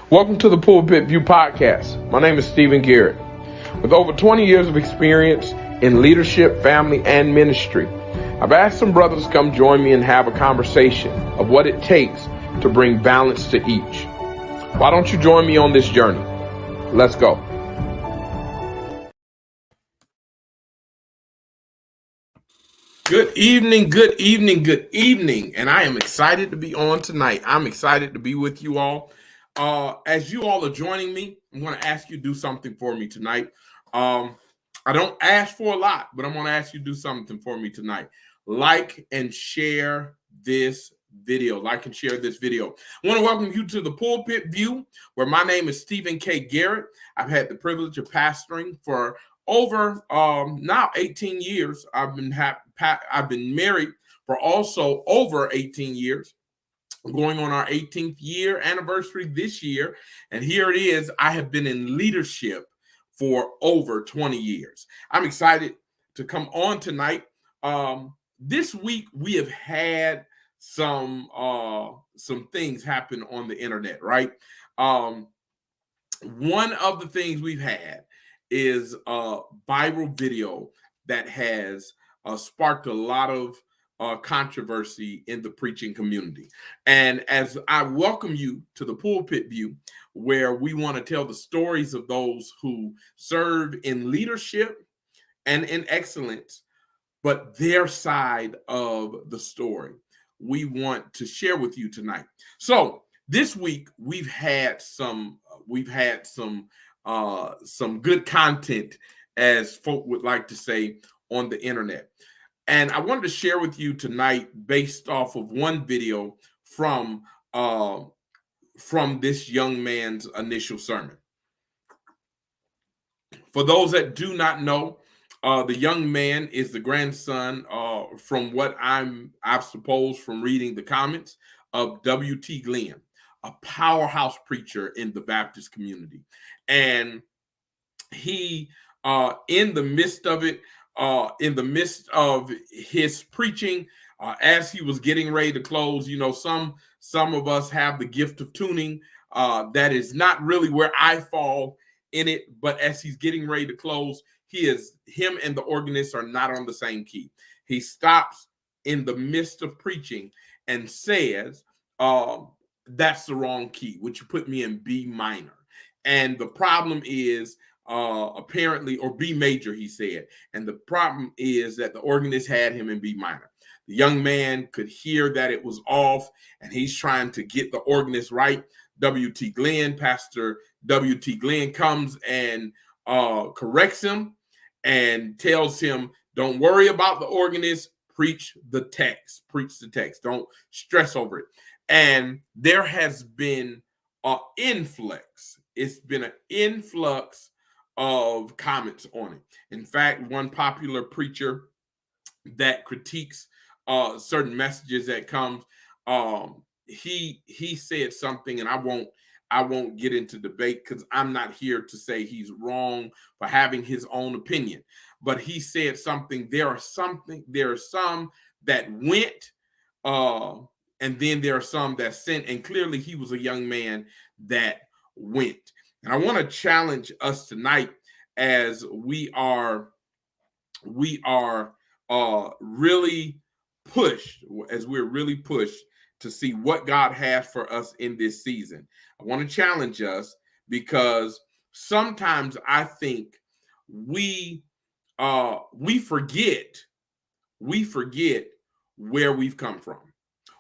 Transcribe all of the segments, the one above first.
Welcome to the Pulpit View podcast. My name is Stephen Garrett. With over 20 years of experience in leadership, family, and ministry, I've asked some brothers to come join me and have a conversation of what it takes to bring balance to each. Why don't you join me on this journey? Let's go. Good evening, and I am excited to be on tonight. I'm excited to be with you all. As you all are joining me, I'm going to ask you to do something for me tonight. I don't ask for a lot, but I'm going to ask you to do something for me tonight. Like and share this video. I want to welcome you to the Pulpit View, where my name is Stephen K. Garrett. I've had the privilege of pastoring for over now 18 years. I've been married for also over 18 years. Going on our 18th year anniversary this year. And here it is. I have been in leadership for over 20 years. I'm excited to come on tonight. This week, we have had some things happen on the internet, right? One of the things we've had is a viral video that has sparked a lot of controversy in the preaching community. And as I welcome you to the Pulpit View, where we want to tell the stories of those who serve in leadership and in excellence, but their side of the story, we want to share with you tonight. So this week we've had some good content, as folk would like to say, on the internet. And I wanted to share with you tonight, based off of one video from this young man's initial sermon. For those that do not know, the young man is the grandson, from what I've supposed from reading the comments, of W.T. Glenn, a powerhouse preacher in the Baptist community. And he, in the midst of his preaching, as he was getting ready to close, some of us have the gift of tuning. That is not really where I fall in it, but as he's getting ready to close, him and the organist are not on the same key. He stops in the midst of preaching and says, that's the wrong key. Would you put me in B minor? And the problem is, apparently, or B major, he said. And the problem is that the organist had him in B minor. The young man could hear that it was off, and he's trying to get the organist right. Pastor W.T. Glenn comes and corrects him and tells him, don't worry about the organist, preach the text. Don't stress over it. And there has been an influx. It's been an influx of comments on it. In fact, one popular preacher that critiques certain messages that comes, he said something, and I won't get into debate because I'm not here to say he's wrong for having his own opinion. But he said something. There are some that went, and then there are some that sent. And clearly, he was a young man that went. And I want to challenge us tonight as we are really pushed, to see what God has for us in this season. I want to challenge us because sometimes I think we forget where we've come from.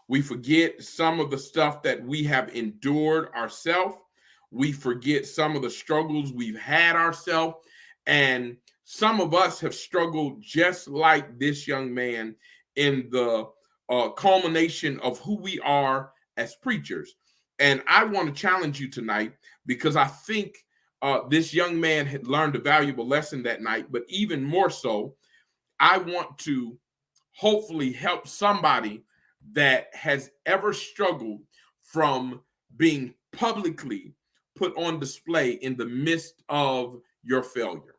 We forget some of the stuff that we have endured ourselves. We forget some of the struggles we've had ourselves. And some of us have struggled just like this young man in the culmination of who we are as preachers. And I want to challenge you tonight because I think this young man had learned a valuable lesson that night. But even more so, I want to hopefully help somebody that has ever struggled from being publicly put on display in the midst of your failure.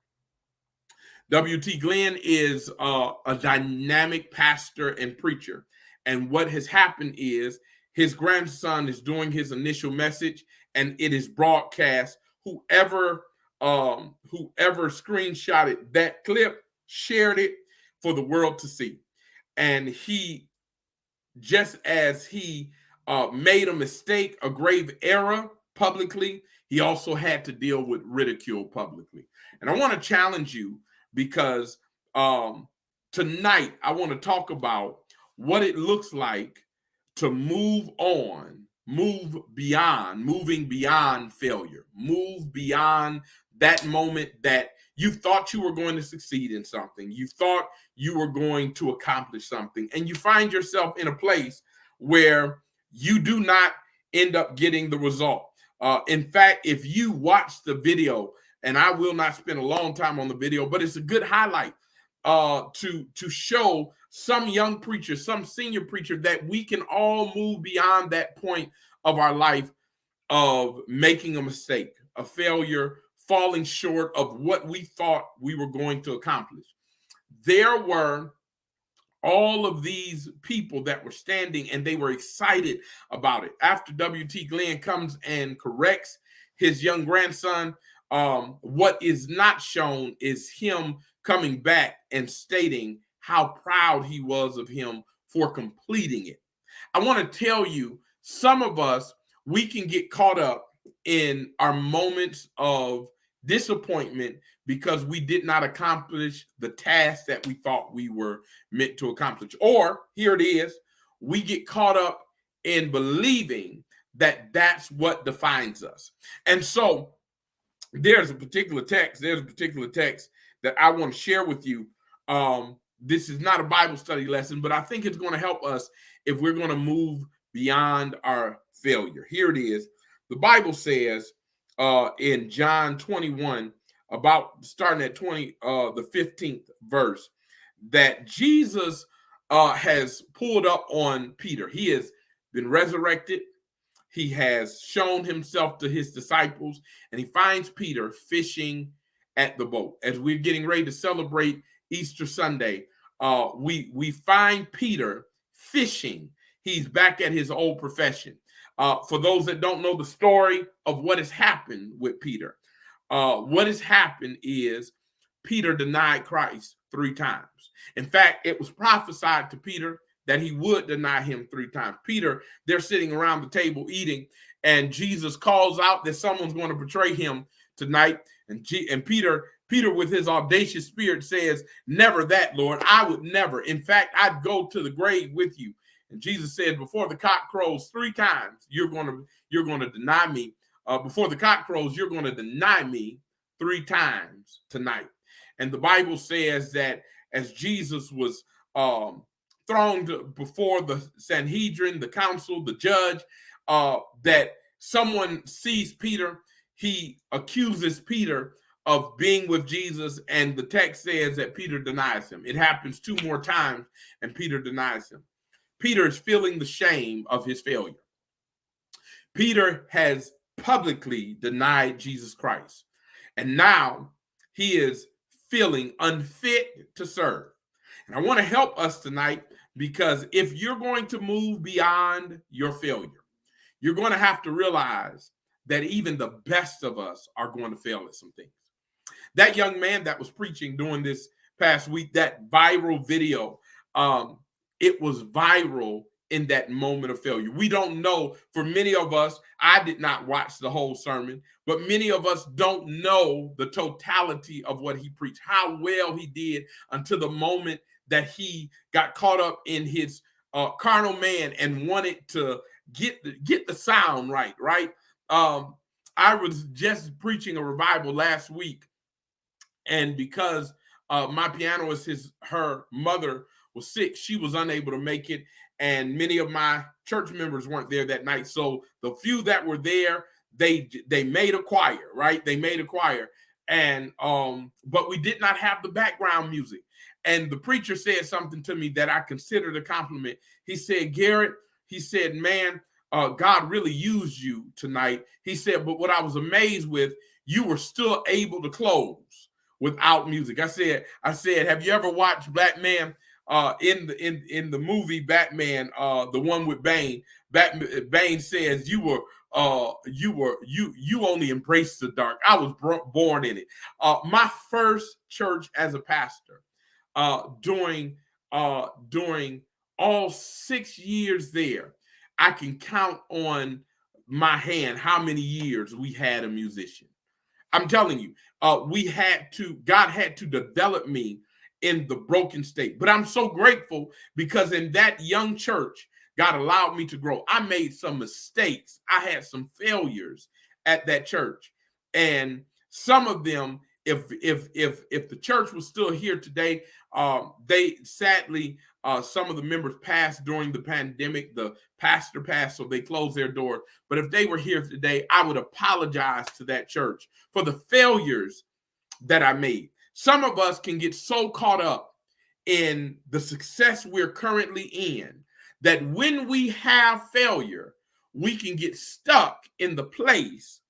W.T. Glenn is a dynamic pastor and preacher. And what has happened is his grandson is doing his initial message, and it is broadcast. Whoever screenshotted that clip shared it for the world to see. And he, just as he made a mistake, a grave error publicly, he also had to deal with ridicule publicly. And I want to challenge you because tonight I want to talk about what it looks like to move on, moving beyond failure, move beyond that moment that you thought you were going to succeed in something, you thought you were going to accomplish something, and you find yourself in a place where you do not end up getting the result. In fact, if you watch the video, and I will not spend a long time on the video, but it's a good highlight to show some young preacher, some senior preacher, that we can all move beyond that point of our life of making a mistake, a failure, falling short of what we thought we were going to accomplish. There were all of these people that were standing, and they were excited about it. After W.T. Glenn comes and corrects his young grandson, what is not shown is him coming back and stating how proud he was of him for completing it. I want to tell you, some of us, we can get caught up in our moments of disappointment because we did not accomplish the task that we thought we were meant to accomplish. Or, here it is, we get caught up in believing that that's what defines us. And so there's a particular text that I want to share with you. This is not a Bible study lesson, but I think it's going to help us if we're going to move beyond our failure. Here it is. The Bible says in John 21, about starting at the 15th verse, that Jesus has pulled up on Peter. He has been resurrected. He has shown himself to his disciples, and he finds Peter fishing at the boat. As we're getting ready to celebrate Easter Sunday, we find Peter fishing. He's back at his old profession. For those that don't know the story of what has happened with Peter, what has happened is Peter denied Christ 3 times. In fact, it was prophesied to Peter that he would deny him 3 times. Peter, they're sitting around the table eating, and Jesus calls out that someone's going to betray him tonight. And Peter, with his audacious spirit, says, "Never that, Lord. I would never. In fact, I'd go to the grave with you." And Jesus said, "Before the cock crows 3 times, you're going to deny me. Before the cock crows, you're going to deny me 3 times tonight." And the Bible says that as Jesus was thrown before the Sanhedrin, the council, the judge, that someone sees Peter. He accuses Peter of being with Jesus, and the text says that Peter denies him. It happens 2 more times, and Peter denies him. Peter is feeling the shame of his failure. Peter has publicly denied Jesus Christ, and now he is feeling unfit to serve. And I want to help us tonight, because if you're going to move beyond your failure, you're going to have to realize that even the best of us are going to fail at some things. That young man that was preaching during this past week, that viral video, it was viral in that moment of failure. We don't know, for many of us, I did not watch the whole sermon, but many of us don't know the totality of what he preached, how well he did until the moment that he got caught up in his carnal man and wanted to get the sound right? I was just preaching a revival last week, and because my pianist, her mother was sick, she was unable to make it, and many of my church members weren't there that night. So the few that were there, they made a choir, right? They made a choir, and but we did not have the background music. And the preacher said something to me that I considered a compliment. He said, "Garrett," he said, "man, God really used you tonight." He said, "But what I was amazed with, you were still able to close without music." I said, "Have you ever watched Black Man in the movie Batman, the one with Bane. Bane says you only embraced the dark. I was born in it. My first church as a pastor, during all 6 years there, I can count on my hand how many years we had a musician. I'm telling you, God had to develop me in the broken state. But I'm so grateful because in that young church, God allowed me to grow. I made some mistakes. I had some failures at that church. And some of them, if the church was still here today, they sadly, some of the members passed during the pandemic. The pastor passed, so they closed their doors. But if they were here today, I would apologize to that church for the failures that I made. Some of us can get so caught up in the success we're currently in that when we have failure, we can get stuck in the place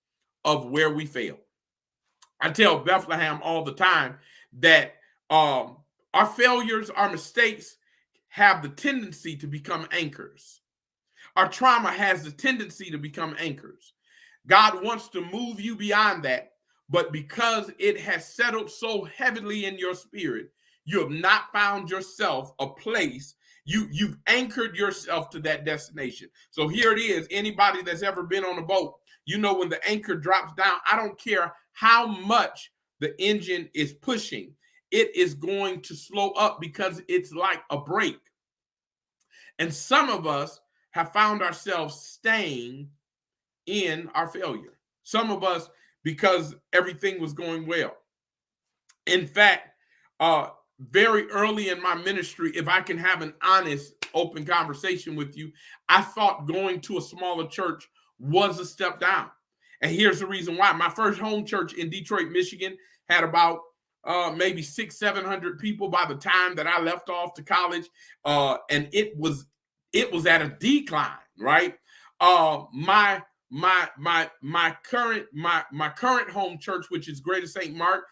of where we failed. I tell Bethlehem all the time that our failures, our mistakes have the tendency to become anchors. Our trauma has the tendency to become anchors. God wants to move you beyond that, but because it has settled so heavily in your spirit, you have not found yourself a place. You've anchored yourself to that destination. So here it is. Anybody that's ever been on a boat, you know when the anchor drops down, I don't care how much the engine is pushing, it is going to slow up because it's like a brake. And some of us have found ourselves staying in our failure. Some of us, because everything was going well. In fact, very early in my ministry, if I can have an honest, open conversation with you, I thought going to a smaller church was a step down. And here's the reason why. My first home church in Detroit, Michigan, had about maybe 600-700 people by the time that I left off to college, and it was at a decline, right? My current home church, which is Greater St. Mark,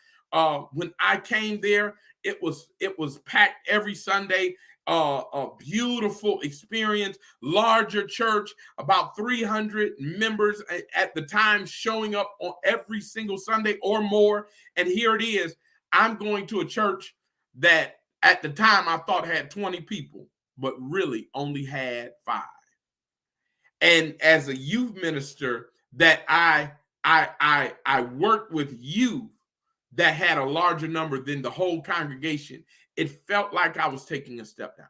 when I came there, it was packed every Sunday. A beautiful experience, larger church, about 300 members at the time showing up on every single Sunday or more. And here it is. I'm going to a church that at the time I thought had 20 people, but really only had 5. And as a youth minister, that I worked with youth that had a larger number than the whole congregation, it felt like I was taking a step down.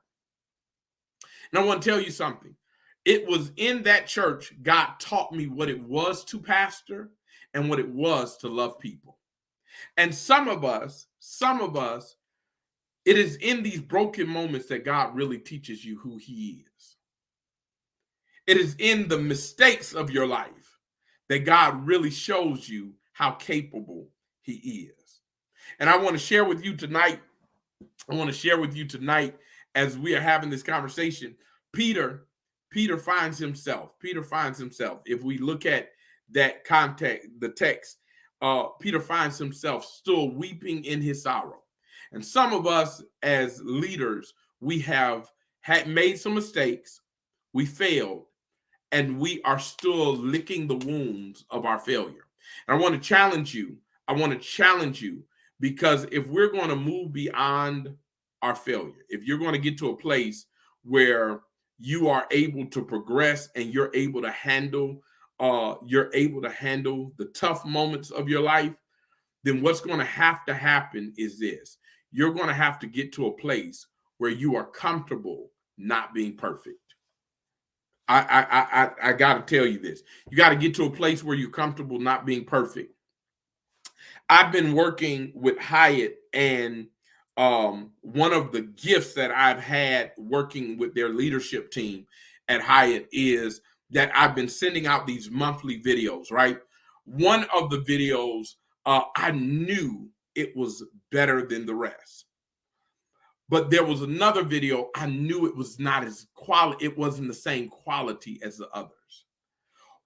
And I want to tell you something. It was in that church God taught me what it was to pastor and what it was to love people. And some of us, it is in these broken moments that God really teaches you who he is. It is in the mistakes of your life that God really shows you how capable he is. And I want to share with you tonight, as we are having this conversation, Peter finds himself. If we look at that context, the text, Peter finds himself still weeping in his sorrow. And some of us as leaders, we have made some mistakes, we failed, and we are still licking the wounds of our failure. And I want to challenge you. Because if we're going to move beyond our failure, if you're going to get to a place where you are able to progress and you're able to handle the tough moments of your life, then what's going to have to happen is this. You're going to have to get to a place where you are comfortable not being perfect. I got to tell you this. You got to get to a place where you're comfortable not being perfect. I've been working with Hyatt, and one of the gifts that I've had working with their leadership team at Hyatt is that I've been sending out these monthly videos, right? One of the videos, I knew it was better than the rest. But there was another video, I knew it was not as quality, it wasn't the same quality as the others.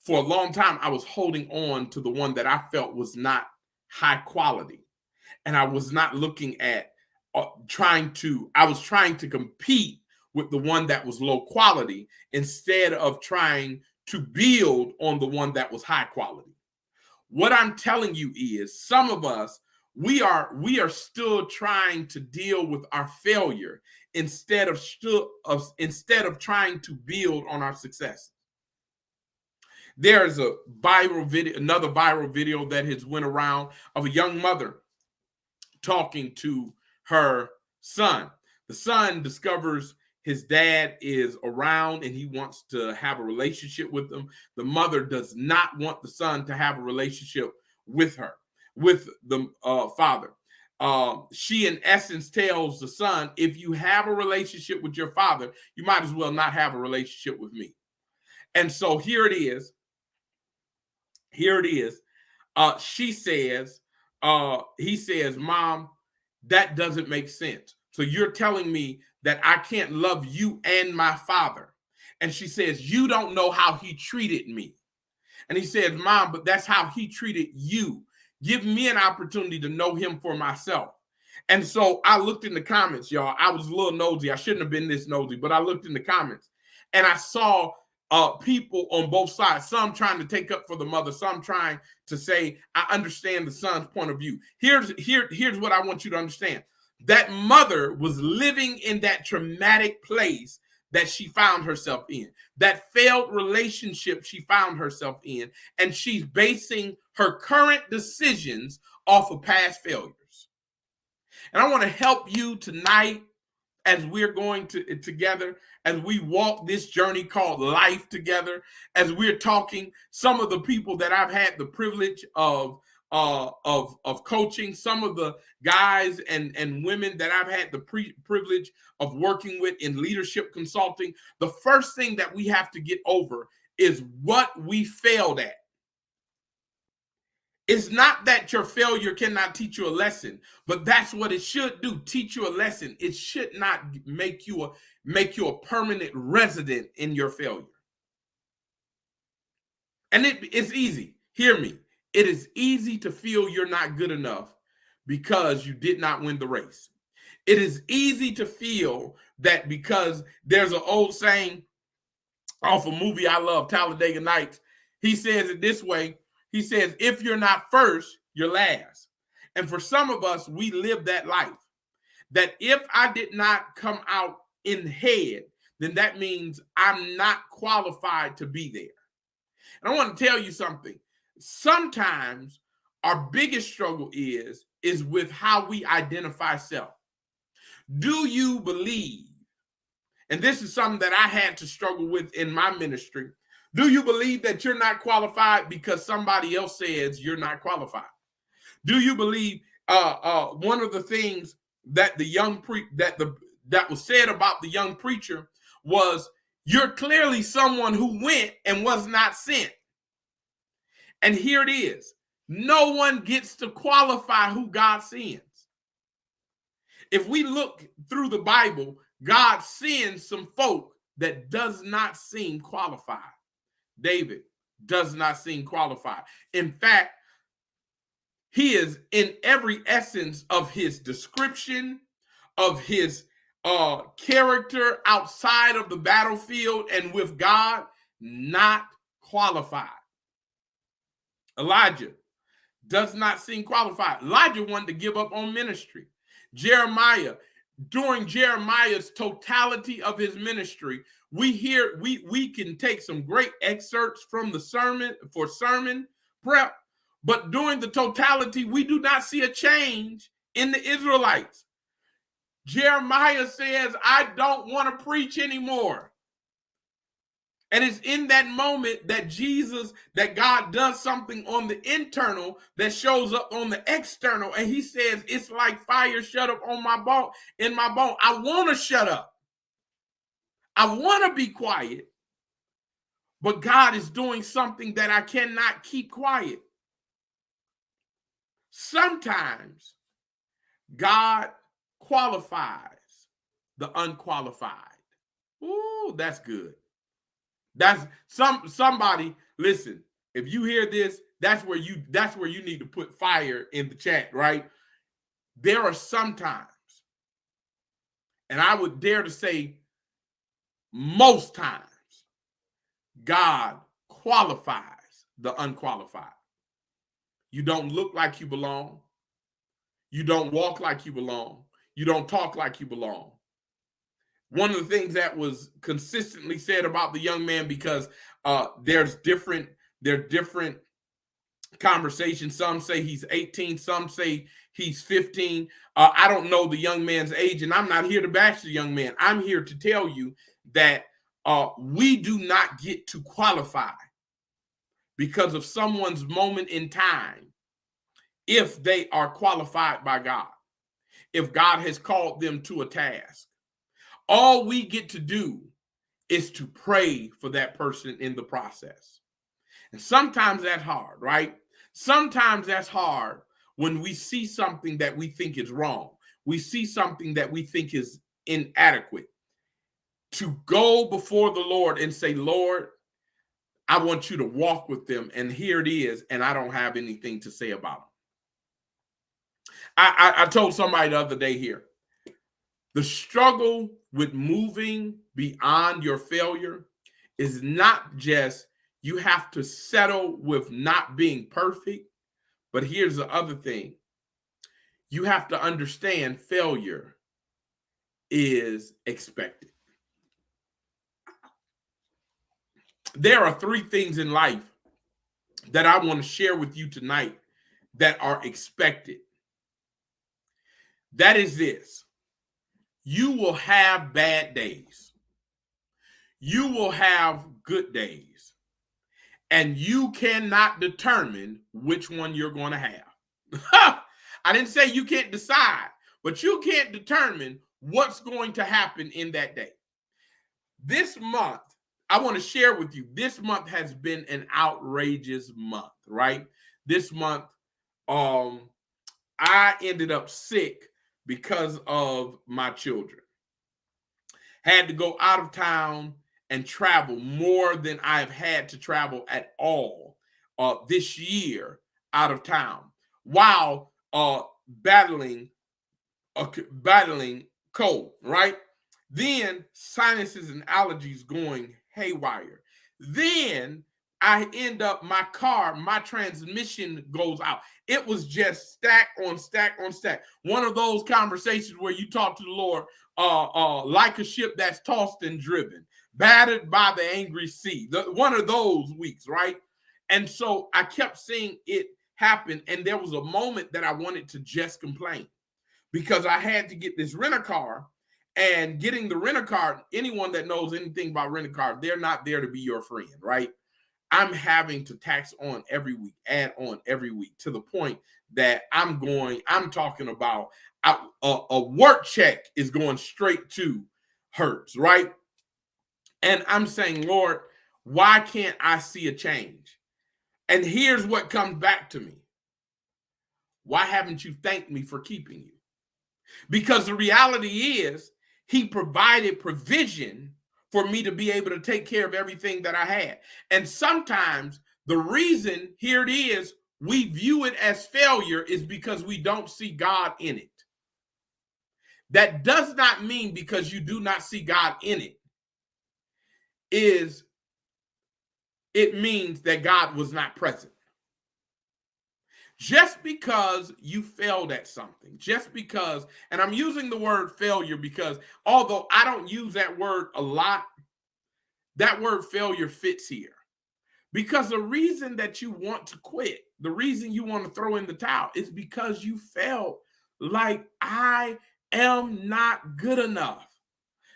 For a long time, I was holding on to the one that I felt was not high quality. And I was not looking at I was trying to compete with the one that was low quality instead of trying to build on the one that was high quality. What I'm telling you is some of us, we are still trying to deal with our failure instead of trying to build on our success. There's another viral video that has went around of a young mother talking to her son. The son discovers his dad is around and he wants to have a relationship with him. The mother does not want the son to have a relationship with the father. She, in essence, tells the son, if you have a relationship with your father, you might as well not have a relationship with me. And so here it is. He says, Mom, that doesn't make sense. So you're telling me that I can't love you and my father. And she says, you don't know how he treated me. And he says, Mom, but that's how he treated you. Give me an opportunity to know him for myself. And so I looked in the comments, y'all. I was a little nosy. I shouldn't have been this nosy, but I looked in the comments and I saw people on both sides, some trying to take up for the mother, some trying to say, I understand the son's point of view. Here's what I want you to understand. That mother was living in that traumatic place that she found herself in, that failed relationship she found herself in, and she's basing her current decisions off of past failures. And I want to help you tonight as we're going together, as we walk this journey called life together, as we're talking, some of the people that I've had the privilege of coaching, some of the guys and women that I've had the privilege of working with in leadership consulting, the first thing that we have to get over is what we failed at. It's not that your failure cannot teach you a lesson, but that's what it should do, teach you a lesson. It should not make you a permanent resident in your failure. And it's easy. Hear me. It is easy to feel you're not good enough because you did not win the race. It is easy to feel that because there's an old saying off a movie I love, Talladega Nights. He says it this way. He says, if you're not first, you're last. And for some of us, we live that life. That if I did not come out in head, then that means I'm not qualified to be there. And I want to tell you something. Sometimes our biggest struggle is with how we identify self. Do you believe, and this is something that I had to struggle with in my ministry, do you believe that you're not qualified because somebody else says you're not qualified? Do you believe one of the things that that was said about the young preacher was, you're clearly someone who went and was not sent. And here it is. No one gets to qualify who God sends. If we look through the Bible, God sends some folk that does not seem qualified. David does not seem qualified. In fact, he is in every essence of his description, of his character outside of the battlefield and with God, not qualified. Elijah does not seem qualified. Elijah wanted to give up on ministry. Jeremiah, during Jeremiah's totality of his ministry, we can take some great excerpts from the sermon prep, but during the totality, we do not see a change in the Israelites. Jeremiah says, I don't want to preach anymore. And it's in that moment that God does something on the internal that shows up on the external. And he says, it's like fire shut up in my bone. I want to shut up. I want to be quiet. But God is doing something that I cannot keep quiet. Sometimes God qualifies the unqualified. Ooh, that's good. That's somebody, listen, if you hear this, that's where you need to put fire in the chat, right? There are sometimes And I would dare to say most times, God qualifies the unqualified. You don't look like you belong. You don't walk like you belong. You don't talk like you belong. One of the things that was consistently said about the young man, because there are different conversations. Some say he's 18, some say he's 15. I don't know the young man's age, and I'm not here to bash the young man. I'm here to tell you that we do not get to qualify because of someone's moment in time if they are qualified by God, if God has called them to a task. All we get to do is to pray for that person in the process. And sometimes that's hard, right? Sometimes that's hard when we see something that we think is wrong. We see something that we think is inadequate. To go before the Lord and say, Lord, I want you to walk with them, and here it is, and I don't have anything to say about it. I told somebody the other day here, the struggle with moving beyond your failure is not just you have to settle with not being perfect, but here's the other thing. You have to understand failure is expected. There are three things in life that I want to share with you tonight that are expected. That is this. You will have bad days. You will have good days. And you cannot determine which one you're going to have. I didn't say you can't decide, but you can't determine what's going to happen in that day. This month, I want to share with you, this month has been an outrageous month, right? This month, I ended up sick because of my children. Had to go out of town and travel more than I've had to travel at all this year out of town while battling cold, right? Then sinuses and allergies going haywire. Then I end up, my transmission goes out. It was just stack on stack on stack. One of those conversations where you talk to the Lord like a ship that's tossed and driven, battered by the angry sea. One of those weeks, right? And so I kept seeing it happen. And there was a moment that I wanted to just complain because I had to get this rent-a-car. And getting the rent-a-car, anyone that knows anything about rent-a-car, they're not there to be your friend, right? I'm having to tax on every week, add on every week, to the point that I'm talking about a work check is going straight to Hertz, right? And I'm saying, Lord, why can't I see a change? And here's what comes back to me. Why haven't you thanked me for keeping you? Because the reality is, he provided provision for me to be able to take care of everything that I had. And sometimes the reason, here it is, we view it as failure is because we don't see God in it. That does not mean because you do not see God in it, it means that God was not present. Just because you failed at something, just because, and I'm using the word failure because although I don't use that word a lot, that word failure fits here. Because the reason that you want to quit, the reason you want to throw in the towel is because you felt like I am not good enough,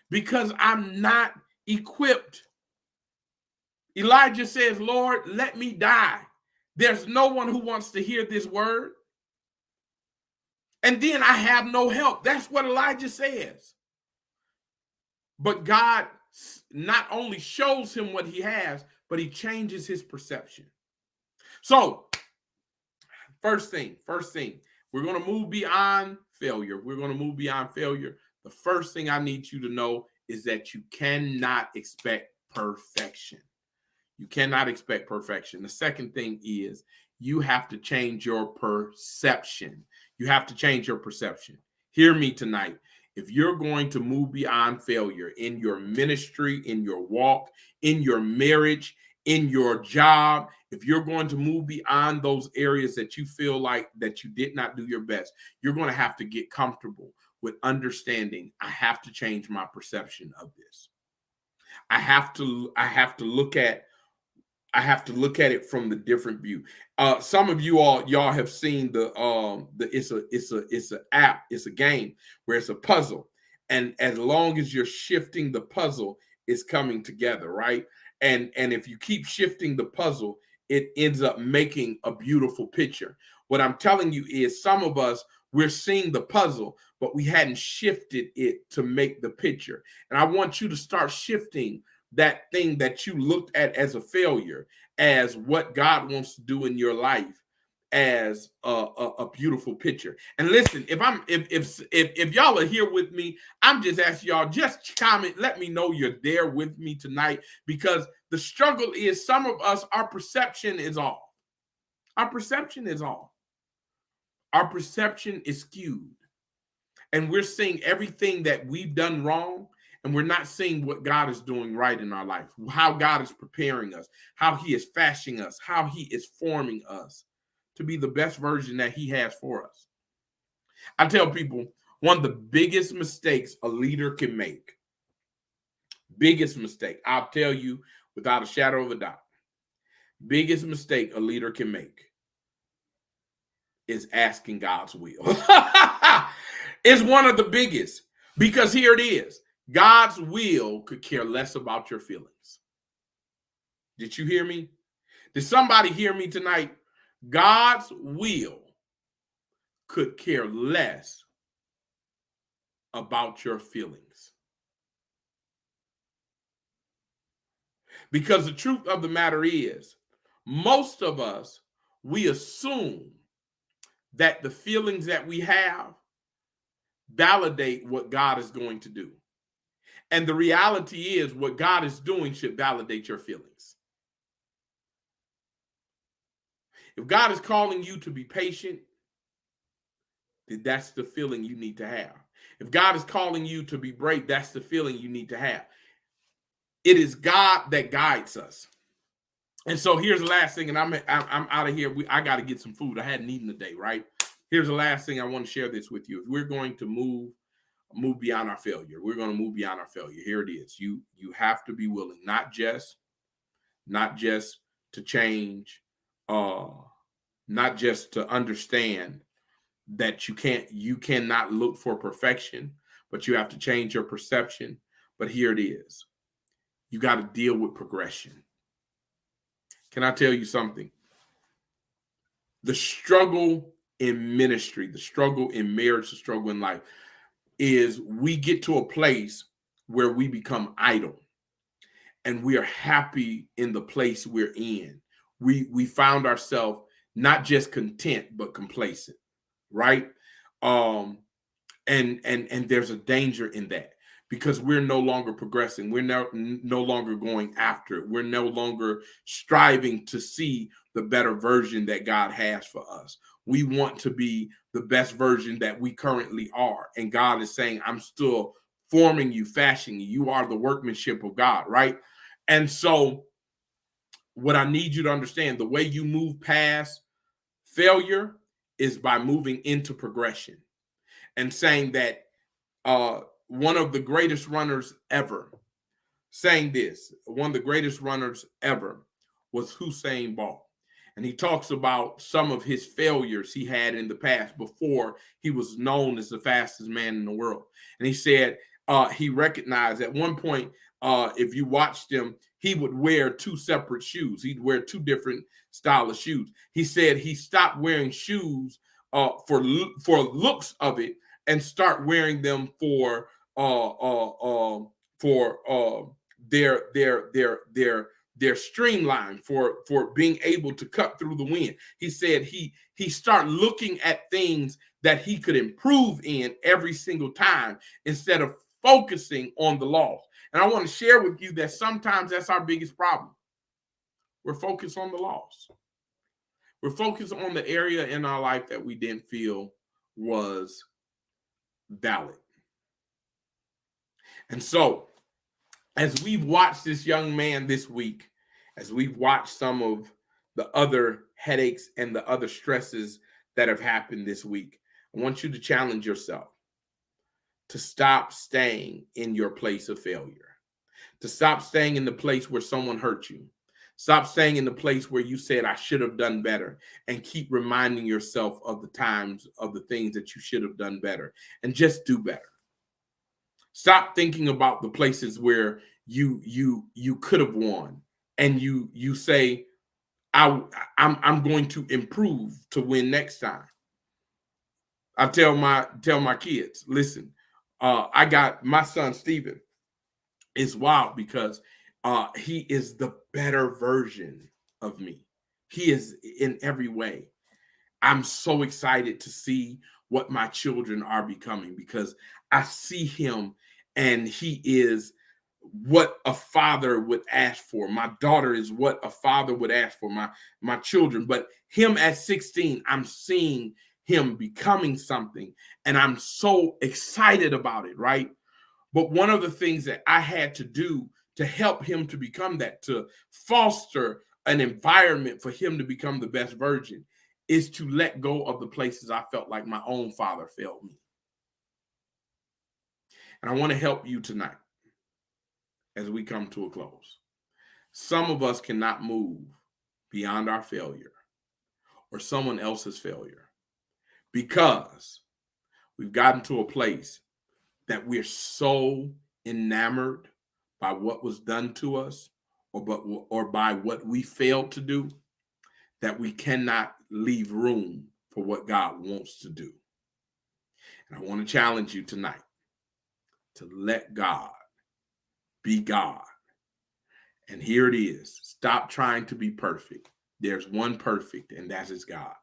because I'm not equipped. Elijah says, Lord, let me die. There's no one who wants to hear this word. And then I have no help. That's what Elijah says. But God not only shows him what he has, but he changes his perception. So, first thing, we're going to move beyond failure. The first thing I need you to know is that you cannot expect perfection. You cannot expect perfection. The second thing is you have to change your perception. You have to change your perception. Hear me tonight. if you're going to move beyond failure in your ministry, in your walk, in your marriage, in your job, if you're going to move beyond those areas that you feel like that you did not do your best, you're going to have to get comfortable with understanding I have to change my perception of this. I have to look at it from the different view. Some of y'all have seen it's a app, it's a game where it's a puzzle, and as long as you're shifting the puzzle, it's coming together, right? And if you keep shifting the puzzle, it ends up making a beautiful picture. What I'm telling you is some of us, we're seeing the puzzle, but we hadn't shifted it to make the picture. And I want you to start shifting that thing that you looked at as a failure as what God wants to do in your life as a beautiful picture. And listen, if y'all are here with me, I'm just asking y'all, just comment, let me know you're there with me tonight, because the struggle is some of us, our perception is off. Our perception is off. Our perception is skewed. And we're seeing everything that we've done wrong, and we're not seeing what God is doing right in our life, how God is preparing us, how he is fashioning us, how he is forming us to be the best version that he has for us. I tell people, one of the biggest mistakes a leader can make, biggest mistake, I'll tell you without a shadow of a doubt, biggest mistake a leader can make is asking God's will. It's one of the biggest, because here it is. God's will could care less about your feelings. Did you hear me? Did somebody hear me tonight? God's will could care less about your feelings. Because the truth of the matter is, most of us, we assume that the feelings that we have validate what God is going to do. And the reality is, what God is doing should validate your feelings. If God is calling you to be patient, then that's the feeling you need to have. If God is calling you to be brave, that's the feeling you need to have. It is God that guides us. And so here's the last thing, and I'm out of here. I got to get some food. I hadn't eaten today, right? Here's the last thing I want to share this with you. If we're going to move beyond our failure, we're going to move beyond our failure. Here it is. You have to be willing, not just to change, not just to understand that you cannot look for perfection, but you have to change your perception. But here it is. You got to deal with progression. Can I tell you something? The struggle in ministry, the struggle in marriage, the struggle in life is we get to a place where we become idle and we are happy in the place we're in. We found ourselves not just content, but complacent, right? And there's a danger in that, because we're no longer progressing. We're no longer going after it. We're no longer striving to see the better version that God has for us. We want to be the best version that we currently are. And God is saying, I'm still forming you, fashioning you. You are the workmanship of God, right? And so what I need you to understand, the way you move past failure is by moving into progression and saying that one of the greatest runners ever saying this, one of the greatest runners ever was Usain Bolt. And he talks about some of his failures he had in the past before he was known as the fastest man in the world. And he said he recognized at one point, if you watched him, he would wear two separate shoes. He'd wear two different style of shoes. He said he stopped wearing shoes for looks of it and start wearing them for their streamline, for being able to cut through the wind. He said he started looking at things that he could improve in every single time instead of focusing on the loss. And I want to share with you that sometimes that's our biggest problem. We're focused on the loss. We're focused on the area in our life that we didn't feel was valid. And so, as we've watched this young man this week, as we've watched some of the other headaches and the other stresses that have happened this week, I want you to challenge yourself to stop staying in your place of failure, to stop staying in the place where someone hurt you. Stop staying in the place where you said, I should have done better, and keep reminding yourself of the times of the things that you should have done better, and just do better. Stop thinking about the places where you could have won, and you say, I'm going to improve to win next time. I tell my kids, listen, I got my son Steven. It's wild because he is the better version of me. He is in every way. I'm so excited to see what my children are becoming, because I see him and he is what a father would ask for. My daughter is what a father would ask for, my children. But him at 16, I'm seeing him becoming something, and I'm so excited about it, right? But one of the things that I had to do to help him to become that, to foster an environment for him to become the best version, is to let go of the places I felt like my own father failed me. And I want to help you tonight as we come to a close. Some of us cannot move beyond our failure or someone else's failure because we've gotten to a place that we're so enamored by what was done to us or by what we failed to do that we cannot leave room for what God wants to do. And I want to challenge you tonight to let God be God. And here it is. Stop trying to be perfect. There's one perfect, and that is God.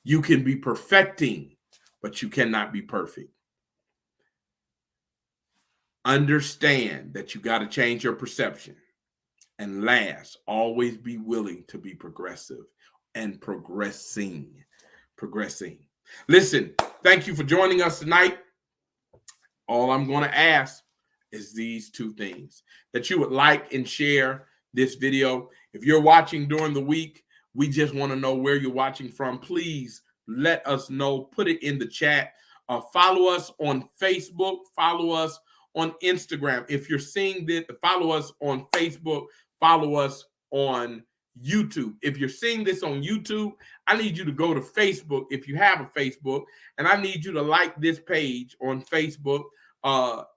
You can be perfecting, but you cannot be perfect. Understand that you got to change your perception. And last, always be willing to be progressive and progressing. Listen, thank you for joining us tonight. All I'm going to ask is these two things: that you would like and share this video. If you're watching during the week, we just want to know where you're watching from. Please let us know. Put it in the chat. Follow us on Facebook. Follow us on Instagram. If you're seeing this, follow us on Facebook. Follow us on YouTube. If you're seeing this on YouTube, I need you to go to Facebook if you have a Facebook, and I need you to like this page on Facebook.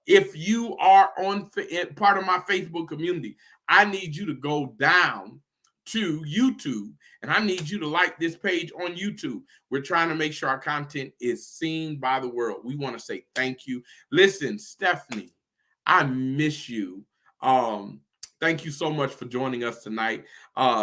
If you are on part of my Facebook community, I need you to go down to YouTube, and I need you to like this page on YouTube. We're trying to make sure our content is seen by the world. We want to say thank you. Listen, Stephanie, I miss you. Thank you so much for joining us tonight.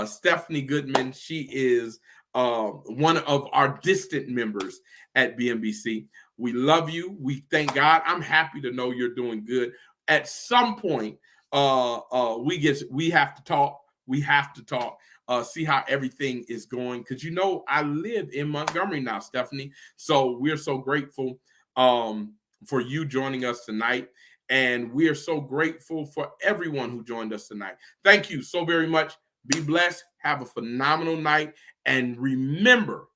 Stephanie Goodman, she is one of our distant members at BMBC. We love you. We thank God. I'm happy to know you're doing good. At some point, we have to talk. We have to talk. See how everything is going, because I live in Montgomery now, Stephanie. So we're so grateful for you joining us tonight. And we are so grateful for everyone who joined us tonight. Thank you so very much. Be blessed. Have a phenomenal night. And remember,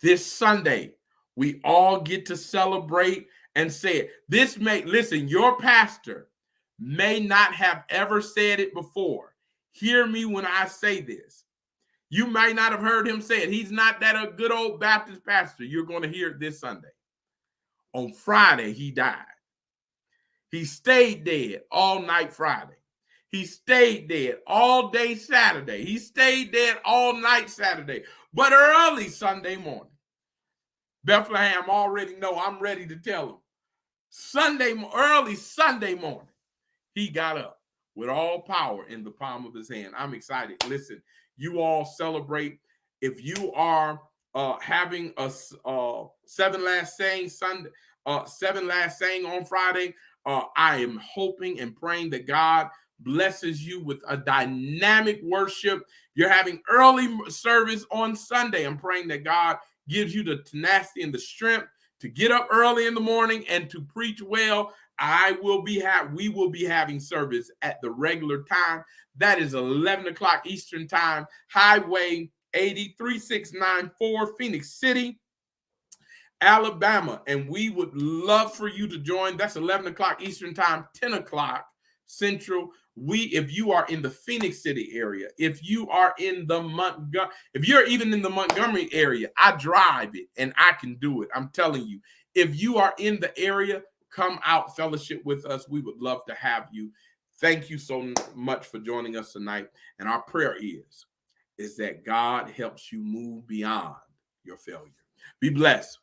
this Sunday, we all get to celebrate and say it. Listen, your pastor may not have ever said it before. Hear me when I say this. You might not have heard him say it. He's not that a good old Baptist pastor. You're going to hear it this Sunday. On Friday, he died. He stayed dead all night Friday. He stayed dead all day Saturday. He stayed dead all night Saturday. But early Sunday morning, Bethlehem already know I'm ready to tell him. Early Sunday morning, he got up with all power in the palm of his hand. I'm excited. Listen, you all celebrate. If you are having a seven last saying on Friday, I am hoping and praying that God blesses you with a dynamic worship. You're having early service on Sunday. I'm praying that God gives you the tenacity and the strength to get up early in the morning and to preach well. we will be having service at the regular time. That is 11 o'clock Eastern time, Highway 83694, Phoenix City, Alabama. And we would love for you to join. That's 11 o'clock Eastern time, 10 o'clock Central. If you are in the Phoenix City area, if you're even in the Montgomery area, I drive it and I can do it. I'm telling you, if you are in the area, come out, fellowship with us. We would love to have you. Thank you so much for joining us tonight. And our prayer is that God helps you move beyond your failure. Be blessed.